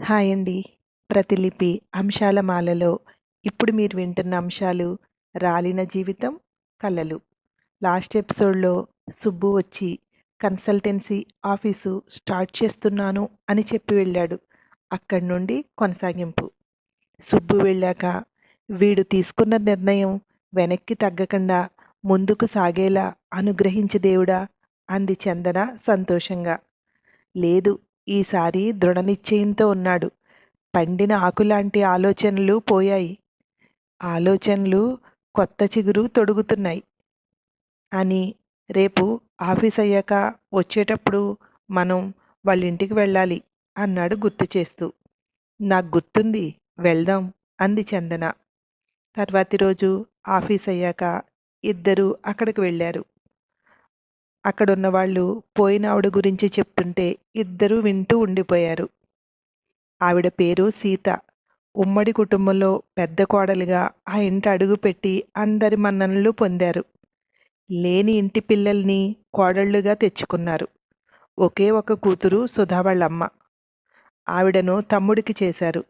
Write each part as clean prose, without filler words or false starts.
Hi అండి. ప్రతిలిపి అంశాల మాలలో ఇప్పుడు మీరు వింటున్న అంశాలు రాలిన జీవితం, కలలు. లాస్ట్ ఎపిసోడ్‌లో సుబ్బు వచ్చి కన్సల్టెన్సీ ఆఫీసు స్టార్ట్ చేస్తున్నాను అని చెప్పి వెళ్ళాడు. అక్కడి నుండి కొనసాగింపు. సుబ్బు వెళ్ళాక వీడు తీసుకున్న నిర్ణయం వెనక్కి తగ్గకుండా ముందుకు సాగేలా అనుగ్రహించు దేవుడా అంది చందన సంతోషంగా. లేదు, ఈసారి దృఢనిశ్చయంతో ఉన్నాడు. పండిన ఆకులాంటి ఆలోచనలు పోయాయి. ఆలోచనలు కొత్త చిగురు తొడుగుతున్నాయి అని. రేపు ఆఫీస్ అయ్యాక వచ్చేటప్పుడు మనం వాళ్ళింటికి వెళ్ళాలి అన్నాడు గుర్తు చేస్తూ. నాకు గుర్తుంది, వెళ్దాం అంది చందన. తర్వాతి రోజు ఆఫీస్ అయ్యాక ఇద్దరూ అక్కడికి వెళ్ళారు. అక్కడున్న వాళ్ళు పోయిన ఆవిడ గురించి చెప్తుంటే ఇద్దరూ వింటూ ఉండిపోయారు. ఆవిడ పేరు సీత. ఉమ్మడి కుటుంబంలో పెద్ద కోడలిగా ఆ ఇంట అడుగుపెట్టి అందరి మన్ననలు పొందారు. లేని ఇంటి పిల్లల్ని కోడళ్ళుగా తెచ్చుకున్నారు. ఒకే ఒక కూతురు సుధా వాళ్ళమ్మ. ఆవిడను తమ్ముడికి చేశారు.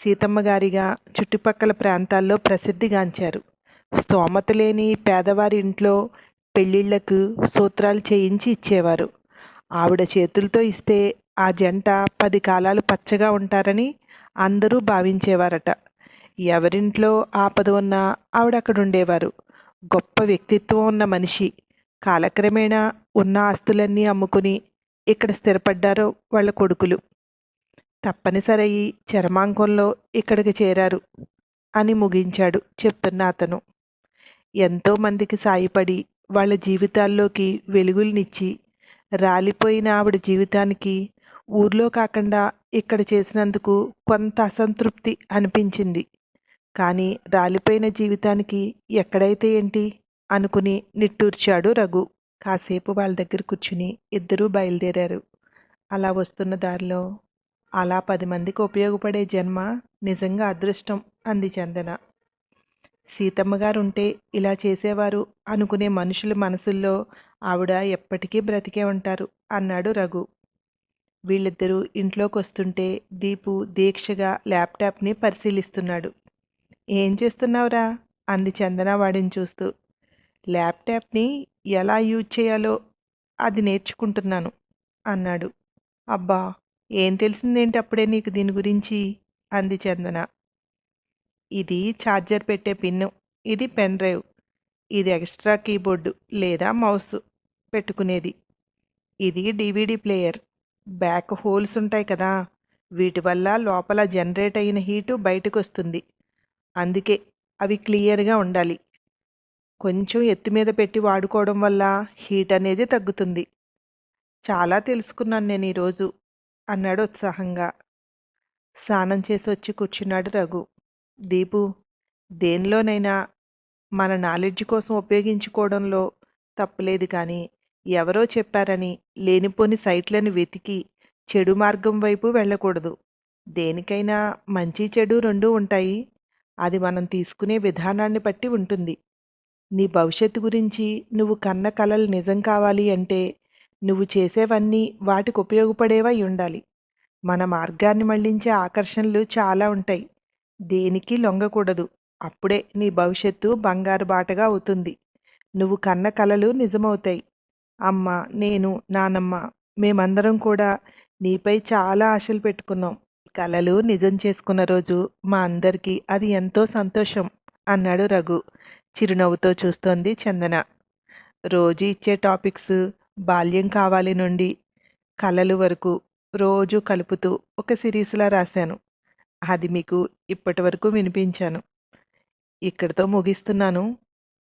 సీతమ్మగారిగా చుట్టుపక్కల ప్రాంతాల్లో ప్రసిద్ధిగాంచారు. స్తోమత లేని పేదవారి ఇంట్లో పెళ్ళిళ్లకు సూత్రాలు చేయించి ఇచ్చేవారు. ఆవిడ చేతులతో ఇస్తే ఆ జంట 10 కాలాలు పచ్చగా ఉంటారని అందరూ భావించేవారట. ఎవరింట్లో ఆపద ఉన్నా ఆవిడ అక్కడుండేవారు. గొప్ప వ్యక్తిత్వం ఉన్న మనిషి. కాలక్రమేణా ఉన్న ఆస్తులన్నీ అమ్ముకుని ఇక్కడ స్థిరపడ్డారు వాళ్ళ కొడుకులు. తప్పనిసరయి చరమాంకంలో ఇక్కడికి చేరారు అని ముగించాడు చెప్తున్న అతను. ఎంతో మందికి సాయపడి వాళ్ళ జీవితాల్లోకి వెలుగుల్నిచ్చి రాలిపోయిన ఆవిడ జీవితానికి ఊర్లో కాకుండా ఇక్కడ చేసినందుకు కొంత అసంతృప్తి అనిపించింది. కానీ రాలిపోయిన జీవితానికి ఎక్కడైతే ఏంటి అనుకుని నిట్టూర్చాడు రఘు. కాసేపు వాళ్ళ దగ్గర కూర్చుని ఇద్దరూ బయలుదేరారు. అలా వస్తున్న దారిలో, అలా 10 మందికి ఉపయోగపడే జన్మ నిజంగా అదృష్టం అంది చందన. సీతమ్మగారుంటే ఇలా చేసేవారు అనుకునే మనుషుల మనసుల్లో ఆవిడ ఎప్పటికీ బ్రతికే ఉంటారు అన్నాడు రఘు. వీళ్ళిద్దరూ ఇంట్లోకొస్తుంటే దీపు దీక్షగా ల్యాప్టాప్ని పరిశీలిస్తున్నాడు. ఏం చేస్తున్నావురా అంది చందన వాడిని చూస్తూ. ల్యాప్టాప్ని ఎలా యూజ్ చేయాలో అది నేర్చుకుంటున్నాను అన్నాడు. అబ్బా, ఏం తెలిసిందేంటి అప్పుడే నీకు దీని గురించి అంది చందన. ఇది ఛార్జర్ పెట్టే పిన్ను, ఇది పెన్ డ్రైవ్, ఇది ఎక్స్ట్రా కీబోర్డు లేదా మౌస్ పెట్టుకునేది, ఇది డివిడి ప్లేయర్. బ్యాక్ హోల్స్ ఉంటాయి కదా, వీటి వల్ల లోపల జనరేట్ అయిన హీటు బయటకు వస్తుంది. అందుకే అవి క్లియర్గా ఉండాలి. కొంచెం ఎత్తు మీద పెట్టి వాడుకోవడం వల్ల హీట్ అనేది తగ్గుతుంది. చాలా తెలుసుకున్నాను నేను ఈరోజు అన్నాడు ఉత్సాహంగా. స్నానం చేసి వచ్చి కూర్చున్నాడు రఘు. దీపు, దేనిలోనైనా మన నాలెడ్జ్ కోసం ఉపయోగించుకోవడంలో తప్పులేదు, కానీ ఎవరో చెప్పారని లేనిపోని సైట్లను వెతికి చెడు మార్గం వైపు వెళ్ళకూడదు. దేనికైనా మంచి చెడు రెండూ ఉంటాయి. అది మనం తీసుకునే విధానాన్ని బట్టి ఉంటుంది. నీ భవిష్యత్తు గురించి నువ్వు కన్న కలలు నిజం కావాలి అంటే నువ్వు చేసేవన్నీ వాటికి ఉపయోగపడేవై ఉండాలి. మన మార్గాన్ని మళ్లించే ఆకర్షణలు చాలా ఉంటాయి. దేనికి లొంగకూడదు. అప్పుడే నీ భవిష్యత్తు బంగారు బాటగా అవుతుంది. నువ్వు కన్న కలలు నిజమవుతాయి. అమ్మ, నేను, నానమ్మ, మేమందరం కూడా నీపై చాలా ఆశలు పెట్టుకున్నాం. కలలు నిజం చేసుకున్న రోజు మా అందరికీ అది ఎంతో సంతోషం అన్నాడు రఘు. చిరునవ్వుతో చూస్తోంది చందన. రోజు ఇచ్చే టాపిక్స్ బాల్యం కావాలి నుండి కలలు వరకు రోజు కలుపుతూ ఒక సిరీస్లా రాశాను. అది మీకు ఇప్పటి వరకు వినిపించాను. ఇక్కడితో ముగిస్తున్నాను.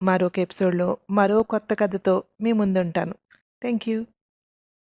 మరొక ఎపిసోడ్లో మరో కొత్త కథతో మీ ముందుంటాను. Thank you.